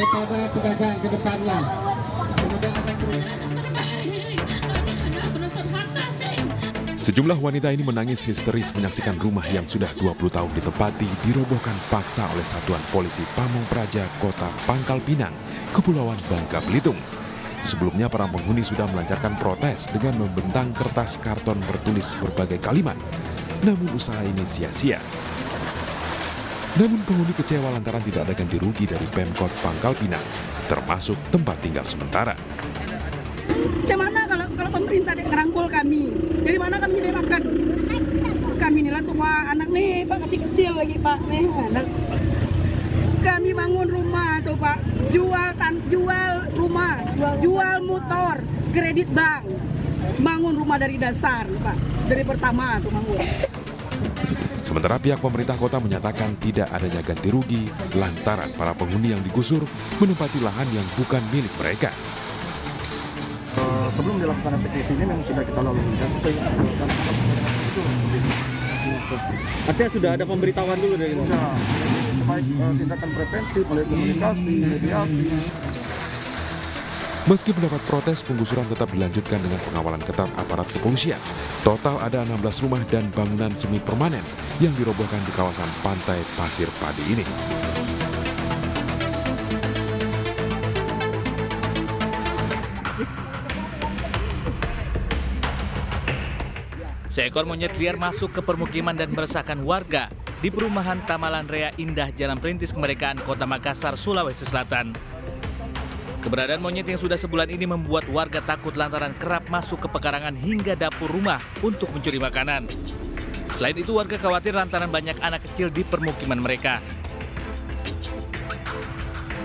kepada pedagang ke depannya. Semoga akan Sejumlah wanita ini menangis histeris menyaksikan rumah yang sudah 20 tahun ditempati dirobohkan paksa oleh Satuan Polisi Pamong Praja Kota Pangkal Pinang, Kepulauan Bangka Belitung. Sebelumnya para penghuni sudah melancarkan protes dengan membentang kertas karton bertulis berbagai kalimat. Namun usaha ini sia-sia. Namun penghuni kecewa lantaran tidak ada ganti rugi dari Pemkot Pangkal Pinang, termasuk tempat tinggal sementara. Bagaimana kalau pemerintah ngerangkul kami? Dari mana kami makan? Kami inilah tua anak nih, Pak, kecil-kecil lagi, Pak. Nih, anak. Kami bangun rumah tuh, Pak. Jual rumah, jual motor, kredit bank. Bangun rumah dari dasar, Pak. Dari pertama tuh bangun. Sementara pihak pemerintah kota menyatakan tidak adanya ganti rugi lantaran para penghuni yang digusur menempati lahan yang bukan milik mereka. Sebelum dilakukan petisi ini memang sudah kita lalui dan itu artinya sudah ada pemberitahuan dulu dari itu. Ya, baik tindakan preventif oleh komunikasi, mediasi. Meski mendapat protes, penggusuran tetap dilanjutkan dengan pengawalan ketat aparat kepolisian. Total ada 16 rumah dan bangunan semi permanen yang dirobohkan di kawasan pantai Pasir Padi ini. Seekor monyet liar masuk ke permukiman dan meresahkan warga di perumahan Tamalan Rea Indah, Jalan Perintis Kemerdekaan, Kota Makassar, Sulawesi Selatan. Keberadaan monyet yang sudah sebulan ini membuat warga takut lantaran kerap masuk ke pekarangan hingga dapur rumah untuk mencuri makanan. Selain itu, warga khawatir lantaran banyak anak kecil di permukiman mereka.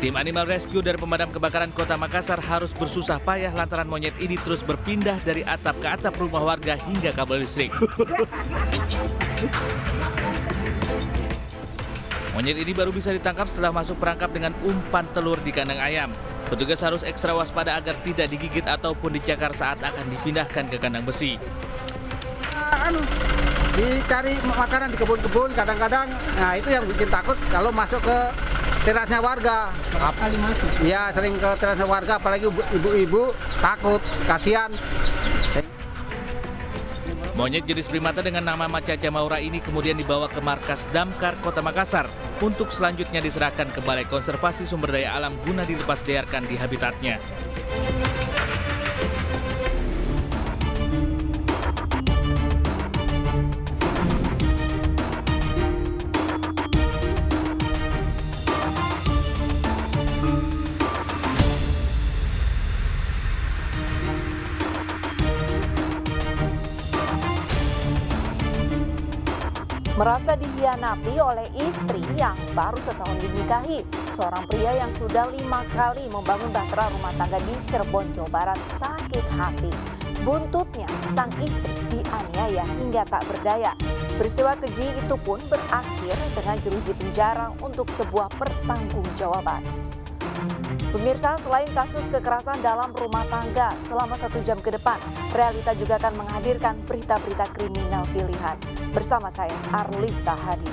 Tim Animal Rescue dari Pemadam Kebakaran Kota Makassar harus bersusah payah lantaran monyet ini terus berpindah dari atap ke atap rumah warga hingga kabel listrik. Monyet ini baru bisa ditangkap setelah masuk perangkap dengan umpan telur di kandang ayam. Petugas harus ekstra waspada agar tidak digigit ataupun dicakar saat akan dipindahkan ke kandang besi. Dicari makanan di kebun-kebun kadang-kadang, nah itu yang bikin takut kalau masuk ke terasnya warga. berapa kali masuk? Ya sering ke terasnya warga, apalagi ibu-ibu takut, kasihan. Monyet jenis primata dengan nama Macaca Maura ini kemudian dibawa ke markas Damkar Kota Makassar untuk selanjutnya diserahkan ke Balai Konservasi Sumber Daya Alam guna dilepasliarkan di habitatnya. Merasa dihianati oleh istri yang baru setahun dinikahi, seorang pria yang sudah 5 kali membangun bahtera rumah tangga di Cirebon, Jawa Barat sakit hati. Buntutnya, sang istri dianiaya hingga tak berdaya. Peristiwa keji itu pun berakhir dengan jeruji penjara untuk sebuah pertanggungjawaban. Pemirsa, selain kasus kekerasan dalam rumah tangga selama 1 jam ke depan, Realita juga akan menghadirkan berita-berita kriminal pilihan. Bersama saya, Arlista Hadi.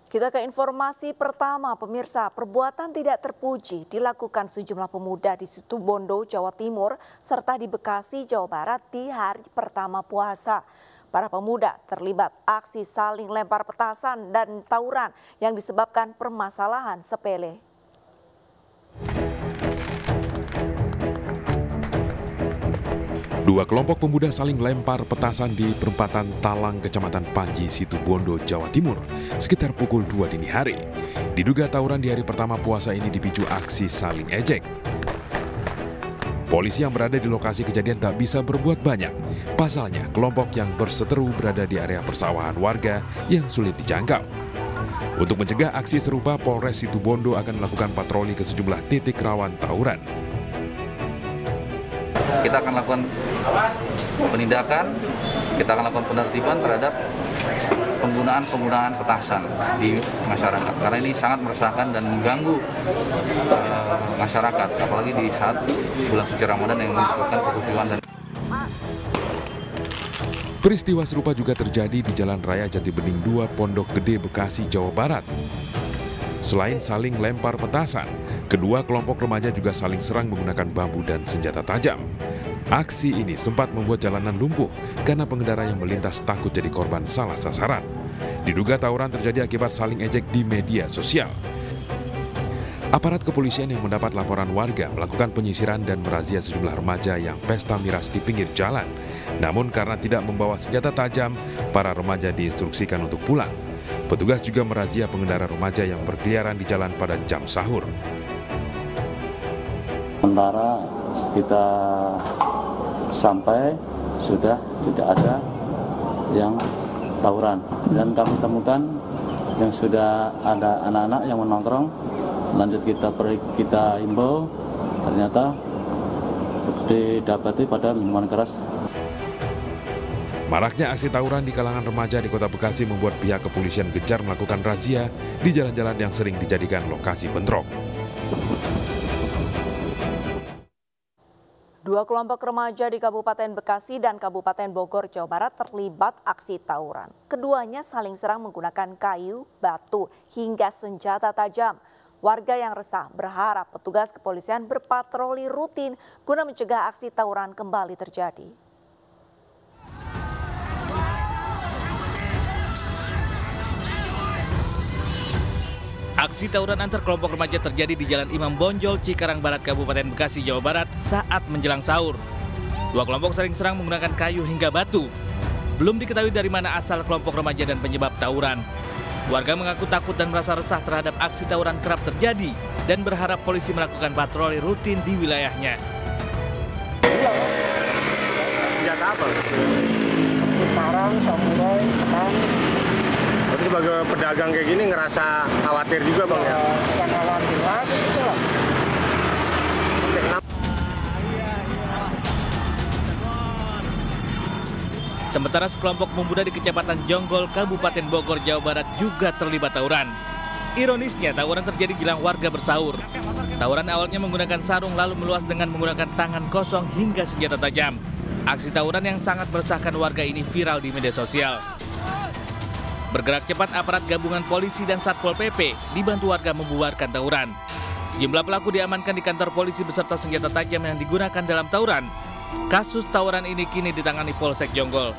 Kita ke informasi pertama, pemirsa. Perbuatan tidak terpuji dilakukan sejumlah pemuda di Situbondo, Jawa Timur, serta di Bekasi, Jawa Barat di hari pertama puasa. Para pemuda terlibat aksi saling lempar petasan dan tawuran yang disebabkan permasalahan sepele. Dua kelompok pemuda saling lempar petasan di perempatan Talang, Kecamatan Panji, Situbondo, Jawa Timur, sekitar pukul 2 dini hari. Diduga tawuran di hari pertama puasa ini dipicu aksi saling ejek. Polisi yang berada di lokasi kejadian tak bisa berbuat banyak. Pasalnya, kelompok yang berseteru berada di area persawahan warga yang sulit dijangkau. Untuk mencegah aksi serupa, Polres Situbondo akan melakukan patroli ke sejumlah titik rawan tawuran. Kita akan lakukan penindakan, kita akan lakukan penertiban terhadap penggunaan petasan di masyarakat. Karena ini sangat meresahkan dan mengganggu masyarakat, apalagi di saat bulan suci Ramadan yang menyebabkan kekhusyuan dan Peristiwa serupa juga terjadi di Jalan Raya Jatibening 2, Pondok Gede, Bekasi, Jawa Barat. Selain saling lempar petasan, kedua kelompok remaja juga saling serang menggunakan bambu dan senjata tajam. Aksi ini sempat membuat jalanan lumpuh karena pengendara yang melintas takut jadi korban salah sasaran. Diduga tawuran terjadi akibat saling ejek di media sosial. Aparat kepolisian yang mendapat laporan warga melakukan penyisiran dan merazia sejumlah remaja yang pesta miras di pinggir jalan. Namun karena tidak membawa senjata tajam, para remaja diinstruksikan untuk pulang. Petugas juga merazia pengendara remaja yang berkeliaran di jalan pada jam sahur. Sementara kita sampai sudah tidak ada yang tawuran, dan kami temukan yang sudah ada anak-anak yang menongkrong. Lanjut kita himbau, ternyata didapati pada minuman keras. Maraknya aksi tawuran di kalangan remaja di Kota Bekasi membuat pihak kepolisian gencar melakukan razia di jalan-jalan yang sering dijadikan lokasi bentrok. Dua kelompok remaja di Kabupaten Bekasi dan Kabupaten Bogor, Jawa Barat terlibat aksi tawuran. Keduanya saling serang menggunakan kayu, batu, hingga senjata tajam. Warga yang resah berharap petugas kepolisian berpatroli rutin guna mencegah aksi tawuran kembali terjadi. Aksi tawuran antar kelompok remaja terjadi di Jalan Imam Bonjol, Cikarang Barat, Kabupaten Bekasi, Jawa Barat saat menjelang sahur. Dua kelompok saling serang menggunakan kayu hingga batu. Belum diketahui dari mana asal kelompok remaja dan penyebab tawuran. Warga mengaku takut dan merasa resah terhadap aksi tawuran kerap terjadi dan berharap polisi melakukan patroli rutin di wilayahnya. Senjata apa? Parang, samurai, pedang. Tapi sebagai pedagang kayak gini ngerasa khawatir juga Bang ya? Bukan khawatir lagi gitu lah. Sementara sekelompok pemuda di Kecamatan Jonggol, Kabupaten Bogor, Jawa Barat juga terlibat tawuran. Ironisnya, tawuran terjadi jelang warga bersahur. Tawuran awalnya menggunakan sarung lalu meluas dengan menggunakan tangan kosong hingga senjata tajam. Aksi tawuran yang sangat meresahkan warga ini viral di media sosial. Bergerak cepat aparat gabungan polisi dan Satpol PP dibantu warga membubarkan tawuran. Sejumlah pelaku diamankan di kantor polisi beserta senjata tajam yang digunakan dalam tawuran. Kasus tawuran ini kini ditangani Polsek Jonggol.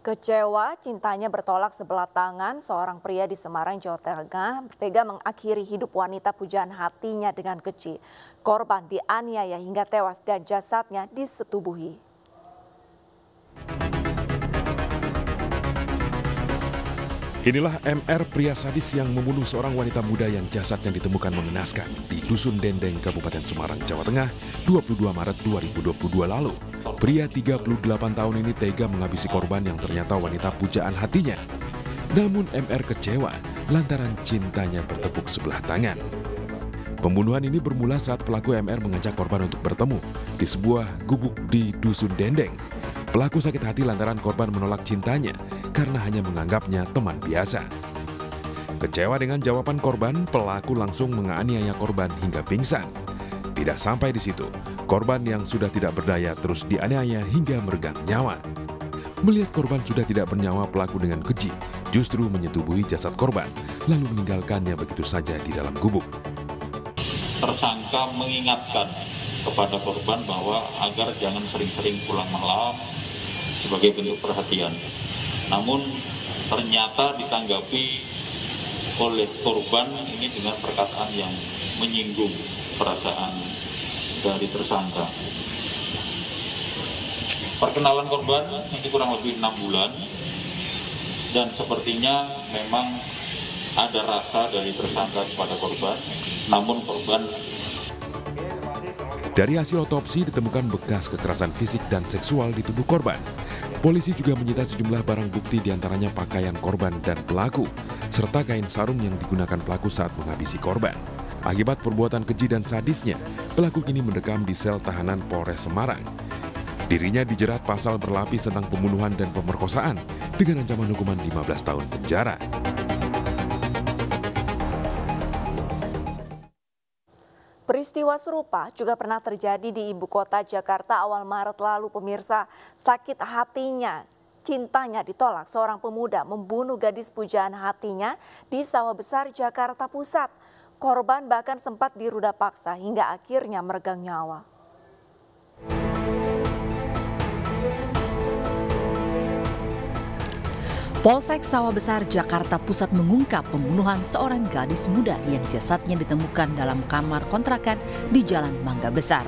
Kecewa, cintanya bertolak sebelah tangan, seorang pria di Semarang, Jawa Tengah tega mengakhiri hidup wanita pujaan hatinya dengan keji. Korban dianiaya hingga tewas dan jasadnya disetubuhi. Inilah MR, pria sadis yang membunuh seorang wanita muda yang jasadnya ditemukan mengenaskan di Dusun Dendeng, Kabupaten Semarang, Jawa Tengah, 22 Maret 2022 lalu. Pria 38 tahun ini tega menghabisi korban yang ternyata wanita pujaan hatinya. Namun MR kecewa lantaran cintanya bertepuk sebelah tangan. Pembunuhan ini bermula saat pelaku MR mengajak korban untuk bertemu di sebuah gubuk di Dusun Dendeng. Pelaku sakit hati lantaran korban menolak cintanya karena hanya menganggapnya teman biasa. Kecewa dengan jawaban korban, pelaku langsung menganiaya korban hingga pingsan. Tidak sampai di situ, korban yang sudah tidak berdaya terus dianiaya hingga meregang nyawa. Melihat korban sudah tidak bernyawa, pelaku dengan keji justru menyetubuhi jasad korban, lalu meninggalkannya begitu saja di dalam gubuk. Tersangka mengingatkan kepada korban bahwa agar jangan sering-sering pulang malam sebagai bentuk perhatian. Namun ternyata ditanggapi oleh korban ini dengan perkataan yang menyinggung perasaan dari tersangka. Perkenalan korban ini kurang lebih 6 bulan dan sepertinya memang ada rasa dari tersangka kepada korban, namun korban. Dari hasil otopsi ditemukan bekas kekerasan fisik dan seksual di tubuh korban. Polisi juga menyita sejumlah barang bukti diantaranya pakaian korban dan pelaku, serta kain sarung yang digunakan pelaku saat menghabisi korban. Akibat perbuatan keji dan sadisnya, pelaku kini mendekam di sel tahanan Polres Semarang. Dirinya dijerat pasal berlapis tentang pembunuhan dan pemerkosaan dengan ancaman hukuman 15 tahun penjara. Peristiwa serupa juga pernah terjadi di ibu kota Jakarta awal Maret lalu, pemirsa. Sakit hatinya, cintanya ditolak, seorang pemuda membunuh gadis pujaan hatinya di Sawah Besar, Jakarta Pusat. Korban bahkan sempat diruda paksa hingga akhirnya meregang nyawa. Polsek Sawah Besar Jakarta Pusat mengungkap pembunuhan seorang gadis muda yang jasadnya ditemukan dalam kamar kontrakan di Jalan Mangga Besar.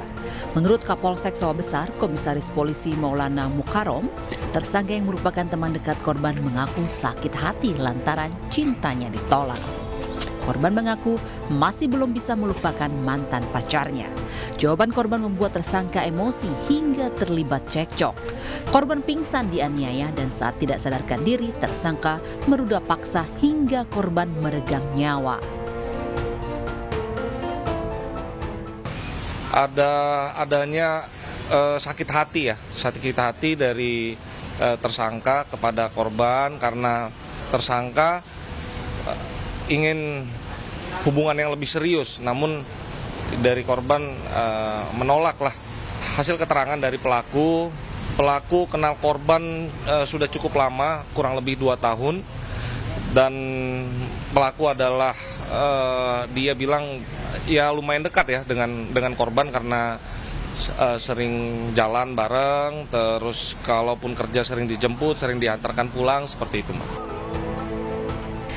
Menurut Kapolsek Sawah Besar, Komisaris Polisi Maulana Mukarom, tersangka yang merupakan teman dekat korban mengaku sakit hati lantaran cintanya ditolak. Korban mengaku masih belum bisa melupakan mantan pacarnya. Jawaban korban membuat tersangka emosi hingga terlibat cekcok. Korban pingsan dianiaya dan saat tidak sadarkan diri, tersangka meruda paksa hingga korban meregang nyawa. Adanya sakit hati dari tersangka kepada korban karena tersangka ingin hubungan yang lebih serius, namun dari korban menolak lah. Hasil keterangan dari pelaku kenal korban sudah cukup lama, kurang lebih 2 tahun, dan pelaku adalah dia bilang ya lumayan dekat ya dengan korban karena sering jalan bareng, terus kalaupun kerja sering dijemput, sering diantarkan pulang, seperti itu, Mbak.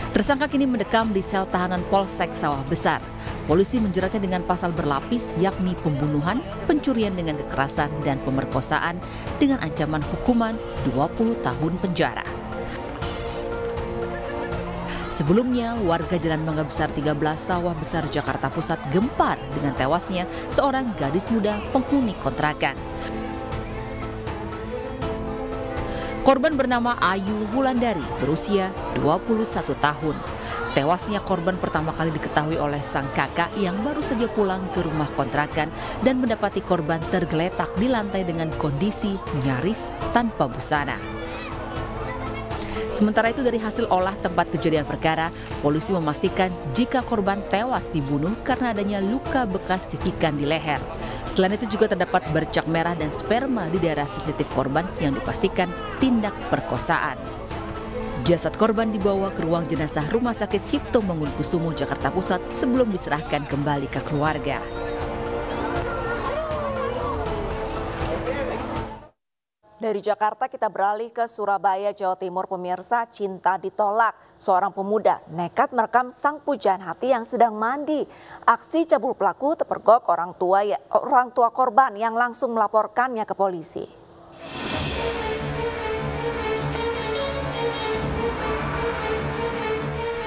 Tersangka kini mendekam di sel tahanan Polsek Sawah Besar. Polisi menjeratnya dengan pasal berlapis, yakni pembunuhan, pencurian dengan kekerasan, dan pemerkosaan dengan ancaman hukuman 20 tahun penjara. Sebelumnya, warga Jalan Mangga Besar 13 Sawah Besar Jakarta Pusat gempar dengan tewasnya seorang gadis muda penghuni kontrakan. Korban bernama Ayu Wulandari, berusia 21 tahun. Tewasnya korban pertama kali diketahui oleh sang kakak yang baru saja pulang ke rumah kontrakan dan mendapati korban tergeletak di lantai dengan kondisi nyaris tanpa busana. Sementara itu, dari hasil olah tempat kejadian perkara, polisi memastikan jika korban tewas dibunuh karena adanya luka bekas cekikan di leher. Selain itu juga terdapat bercak merah dan sperma di daerah sensitif korban yang dipastikan tindak perkosaan. Jasad korban dibawa ke ruang jenazah Rumah Sakit Cipto Mangunkusumo, Jakarta Pusat sebelum diserahkan kembali ke keluarga. Dari Jakarta kita beralih ke Surabaya, Jawa Timur, pemirsa. Cinta ditolak. Seorang pemuda nekat merekam sang pujaan hati yang sedang mandi. Aksi cabul pelaku terpergok orang tua korban yang langsung melaporkannya ke polisi.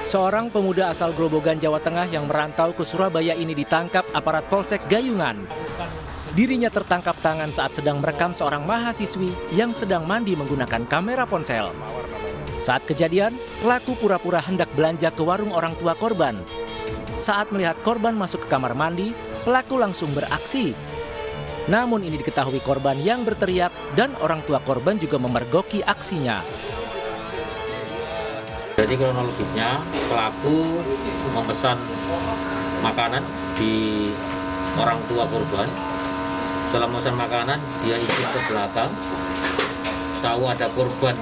Seorang pemuda asal Grobogan, Jawa Tengah yang merantau ke Surabaya ini ditangkap aparat Polsek Gayungan. Dirinya tertangkap tangan saat sedang merekam seorang mahasiswi yang sedang mandi menggunakan kamera ponsel. Saat kejadian, pelaku pura-pura hendak belanja ke warung orang tua korban. Saat melihat korban masuk ke kamar mandi, pelaku langsung beraksi. Namun ini diketahui korban yang berteriak dan orang tua korban juga memergoki aksinya. Jadi kronologisnya, pelaku memesan makanan di orang tua korban. Setelah memesan makanan, dia ikut ke belakang, tahu ada korban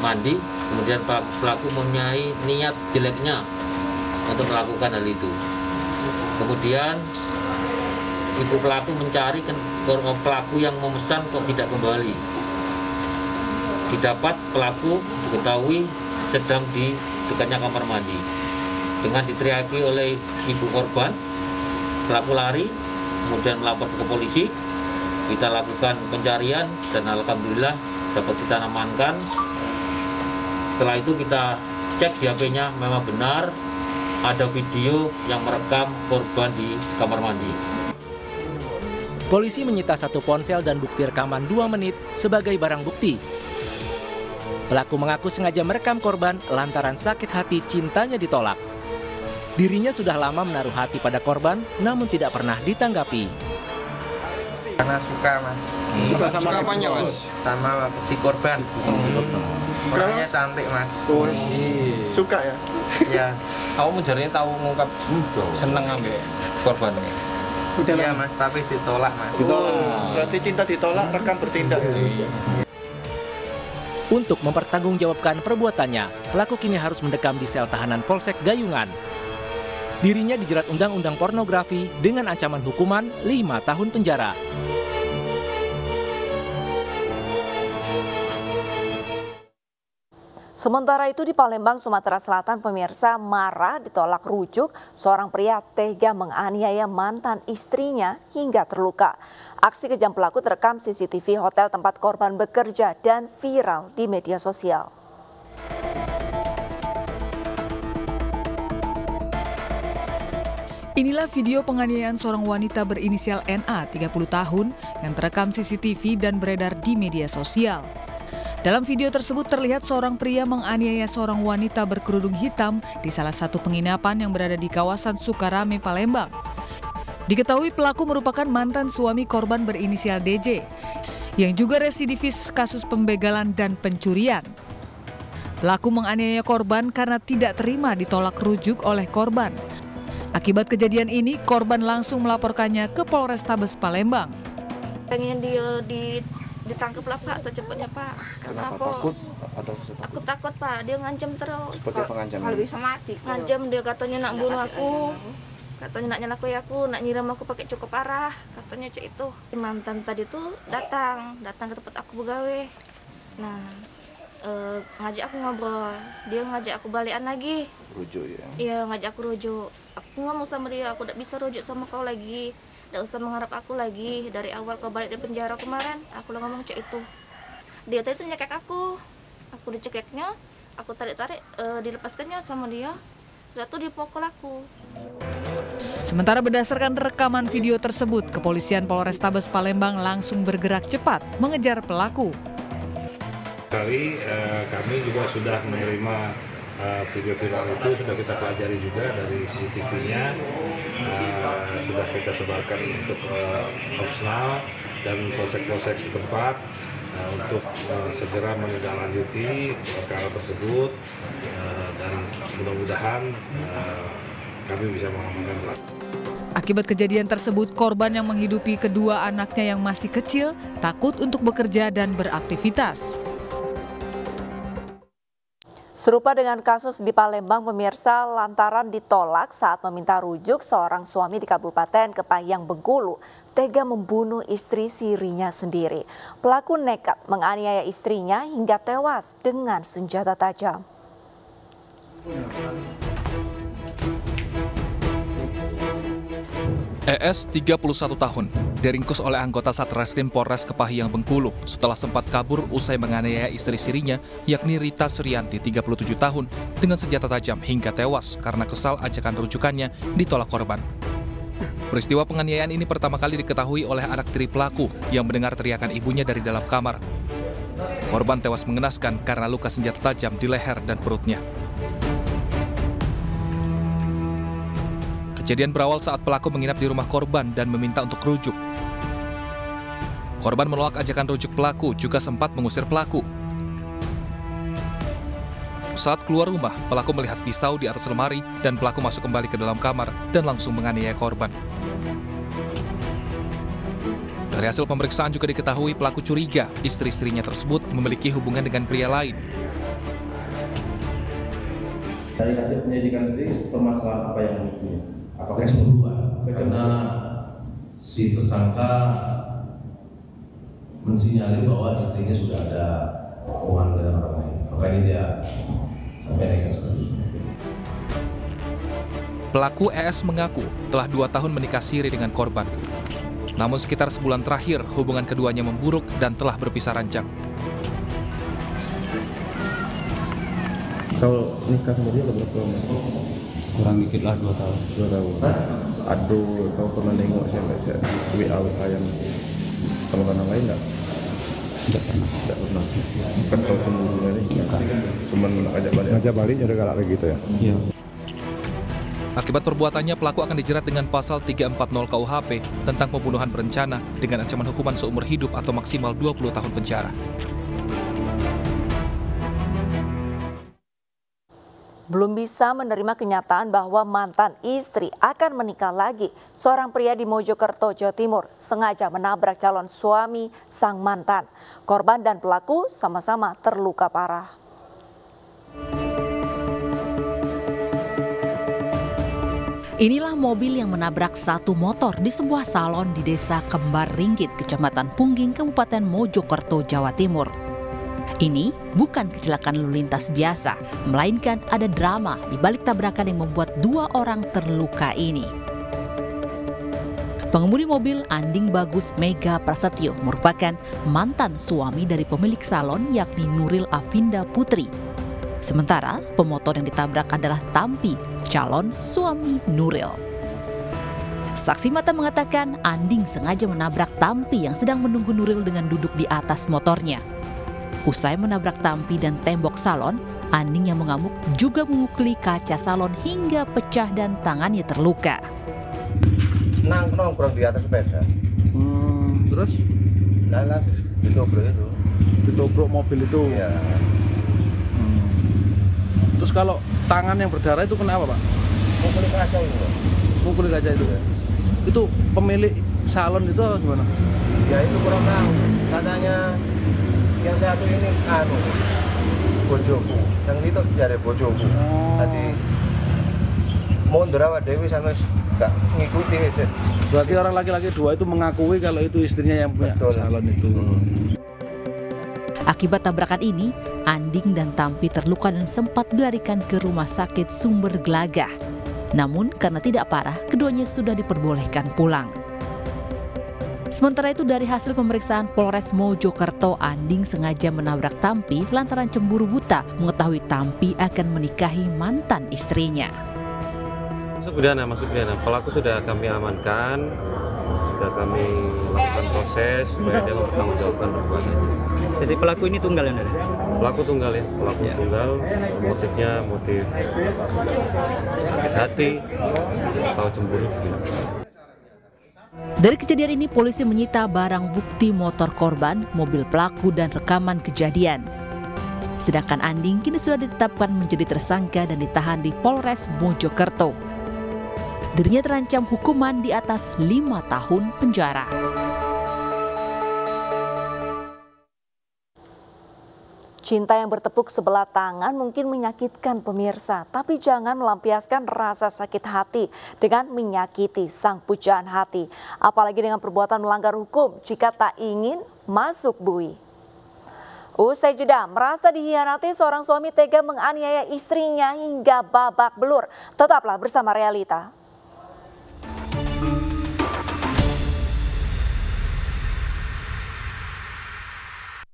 mandi, kemudian pelaku mempunyai niat jeleknya untuk melakukan hal itu. Kemudian ibu pelaku mencari pelaku yang memesan kok tidak kembali. Didapat pelaku diketahui sedang di dekatnya kamar mandi. Dengan diteriaki oleh ibu korban, pelaku lari, kemudian melapor ke polisi. Kita lakukan pencarian dan alhamdulillah dapat kita amankan. Setelah itu kita cek di HP-nya, memang benar ada video yang merekam korban di kamar mandi. Polisi menyita 1 ponsel dan bukti rekaman 2 menit sebagai barang bukti. Pelaku mengaku sengaja merekam korban lantaran sakit hati cintanya ditolak. Dirinya sudah lama menaruh hati pada korban, namun tidak pernah ditanggapi. Karena suka mas. Suka apanya mas? Sama si korban. Orangnya cantik mas. Suka ya? Iya. Kamu jadinya tahu ngungkap seneng ambek korbannya? Iya mas, tapi ditolak mas. Berarti cinta ditolak, rekam bertindak. Untuk mempertanggungjawabkan perbuatannya, pelaku kini harus mendekam di sel tahanan Polsek Gayungan. Dirinya dijerat Undang-Undang Pornografi dengan ancaman hukuman 5 tahun penjara. Sementara itu di Palembang, Sumatera Selatan, pemirsa, marah ditolak rujuk, seorang pria tega menganiaya mantan istrinya hingga terluka. Aksi kejam pelaku terekam CCTV hotel tempat korban bekerja dan viral di media sosial. Inilah video penganiayaan seorang wanita berinisial NA, 30 tahun, yang terekam CCTV dan beredar di media sosial. Dalam video tersebut terlihat seorang pria menganiaya seorang wanita berkerudung hitam di salah satu penginapan yang berada di kawasan Sukarame, Palembang. Diketahui pelaku merupakan mantan suami korban berinisial DJ, yang juga residivis kasus pembegalan dan pencurian. Pelaku menganiaya korban karena tidak terima ditolak rujuk oleh korban. Akibat kejadian ini, korban langsung melaporkannya ke Polrestabes Palembang. Pengen dia ditangkap lah Pak, secepatnya Pak. Karena takut? Aku takut Pak, dia ngancam terus. Seperti apa ngancamnya? Kalau bisa mati. Ngancam, dia katanya nak bunuh aku. Katanya nak nyalakai aku, nak nyiram aku pakai cukup parah. Katanya cek itu. Mantan tadi tuh datang ke tempat aku begawe. Nah, ngajak aku ngobrol. Dia ngajak aku balikan lagi. Rujuk ya? Iya, ngajak aku rujuk. Aku ngomong sama dia, aku tidak bisa rujuk sama kau lagi. Tidak usah mengharap aku lagi. Dari awal kau balik dari penjara kemarin, aku udah ngomong cek itu. Dia tadi tuh nyekek aku. Aku dicekeknya, aku tarik-tarik, dilepaskannya sama dia. Sudah tuh dipukul aku. Sementara berdasarkan rekaman video tersebut, Kepolisian Polrestabes Palembang langsung bergerak cepat mengejar pelaku. Kami juga sudah menerima video viral itu, sudah kita pelajari juga dari CCTV-nya, sudah kita sebarkan untuk opsional dan polsek-polsek setempat untuk segera menindaklanjuti perkara tersebut, dan mudah-mudahan kami bisa mengamankan pelaku. Akibat kejadian tersebut, korban yang menghidupi kedua anaknya yang masih kecil takut untuk bekerja dan beraktivitas. Serupa dengan kasus di Palembang, pemirsa, lantaran ditolak saat meminta rujuk, seorang suami di Kabupaten Kepayang, Bengkulu tega membunuh istri sirinya sendiri. Pelaku nekat menganiaya istrinya hingga tewas dengan senjata tajam. ES 31 tahun, diringkus oleh anggota Satreskrim Polres Kepahiyang, Bengkulu setelah sempat kabur usai menganiaya istri sirinya, yakni Rita Suryanti 37 tahun, dengan senjata tajam hingga tewas karena kesal ajakan rujukannya ditolak korban. Peristiwa penganiayaan ini pertama kali diketahui oleh anak tiri pelaku yang mendengar teriakan ibunya dari dalam kamar. Korban tewas mengenaskan karena luka senjata tajam di leher dan perutnya. Kejadian berawal saat pelaku menginap di rumah korban dan meminta untuk rujuk. Korban menolak ajakan rujuk pelaku, juga sempat mengusir pelaku. Saat keluar rumah, pelaku melihat pisau di atas lemari dan pelaku masuk kembali ke dalam kamar dan langsung menganiaya korban. Dari hasil pemeriksaan juga diketahui pelaku curiga istri-istrinya tersebut memiliki hubungan dengan pria lain. Dari hasil penyelidikan sendiri, permasalahan apa yang memicunya? Apakah cemburuan? Karena si tersangka mensinyalir bahwa istrinya sudah ada hubungan dengan orang lain. Makanya dia sampai nekat seterusnya. Pelaku ES mengaku telah 2 tahun menikah siri dengan korban. Namun sekitar sebulan terakhir hubungan keduanya memburuk dan telah berpisah ranjang. Kalau nikah sama dia berapa lama? Kurang dikit lah 2 tahun. 2 tahun. Aduh, kau pernah nengok SMS ya? WA yang kalau anak lain enggak? Tidak pernah. Tidak pernah. Bukan kau cemburu ini? Cuman ajak balik. Ajak balik ada galak lagi gitu ya? Iya. Akibat perbuatannya, pelaku akan dijerat dengan pasal 340 KUHP tentang pembunuhan berencana dengan ancaman hukuman seumur hidup atau maksimal 20 tahun penjara. Belum bisa menerima kenyataan bahwa mantan istri akan menikah lagi. Seorang pria di Mojokerto, Jawa Timur sengaja menabrak calon suami sang mantan. Korban dan pelaku sama-sama terluka parah. Inilah mobil yang menabrak satu motor di sebuah salon di Desa Kembar Ringgit, Kecamatan Pungging, Kabupaten Mojokerto, Jawa Timur. Ini bukan kecelakaan lalu lintas biasa, melainkan ada drama di balik tabrakan yang membuat dua orang terluka ini. Pengemudi mobil Anding Bagus Mega Prasetyo merupakan mantan suami dari pemilik salon yakni Nuril Avinda Putri. Sementara pemotor yang ditabrak adalah Tampi, calon suami Nuril. Saksi mata mengatakan Anding sengaja menabrak Tampi yang sedang menunggu Nuril dengan duduk di atas motornya. Usai menabrak Tampi dan tembok salon, Anding yang mengamuk juga memukuli kaca salon hingga pecah dan tangannya terluka. Nongkrong di atas sepeda. Terus? Lalu ditobrak itu. Ditobrak mobil itu? Iya. Terus kalau tangan yang berdarah itu kenapa, Pak? Mukuli kaca itu, Pak. Mukuli kaca itu? Ya. Itu pemilik salon itu gimana? Ya itu kurang tahu. Katanya yang satu ini bojoku, yang itu dari bojoku. Tadi mundur awak dewi sama gak ngikuti itu. Berarti orang laki-laki dua itu mengakui kalau itu istrinya yang punya salon itu. Akibat tabrakan ini, Anding dan Tampi terluka dan sempat dilarikan ke rumah sakit Sumber Gelagah. Namun karena tidak parah, keduanya sudah diperbolehkan pulang. Sementara itu dari hasil pemeriksaan Polres Mojokerto, Anding sengaja menabrak Tampi lantaran cemburu buta mengetahui Tampi akan menikahi mantan istrinya. Masuk pidana. Pelaku sudah kami amankan, sudah kami lakukan proses supaya dia mempertanggungjawabkan perbuatannya. Jadi pelaku ini tunggal ya? Pelaku tunggal ya, tunggal. Motifnya motif sakit hati atau cemburu. Dari kejadian ini, polisi menyita barang bukti motor korban, mobil pelaku, dan rekaman kejadian. Sedangkan Anding kini sudah ditetapkan menjadi tersangka dan ditahan di Polres Mojokerto. Dirinya terancam hukuman di atas 5 tahun penjara. Cinta yang bertepuk sebelah tangan mungkin menyakitkan pemirsa, tapi jangan melampiaskan rasa sakit hati dengan menyakiti sang pujaan hati. Apalagi dengan perbuatan melanggar hukum jika tak ingin masuk bui. Usai jeda, merasa dihianati, seorang suami tega menganiaya istrinya hingga babak belur. Tetaplah bersama Realita.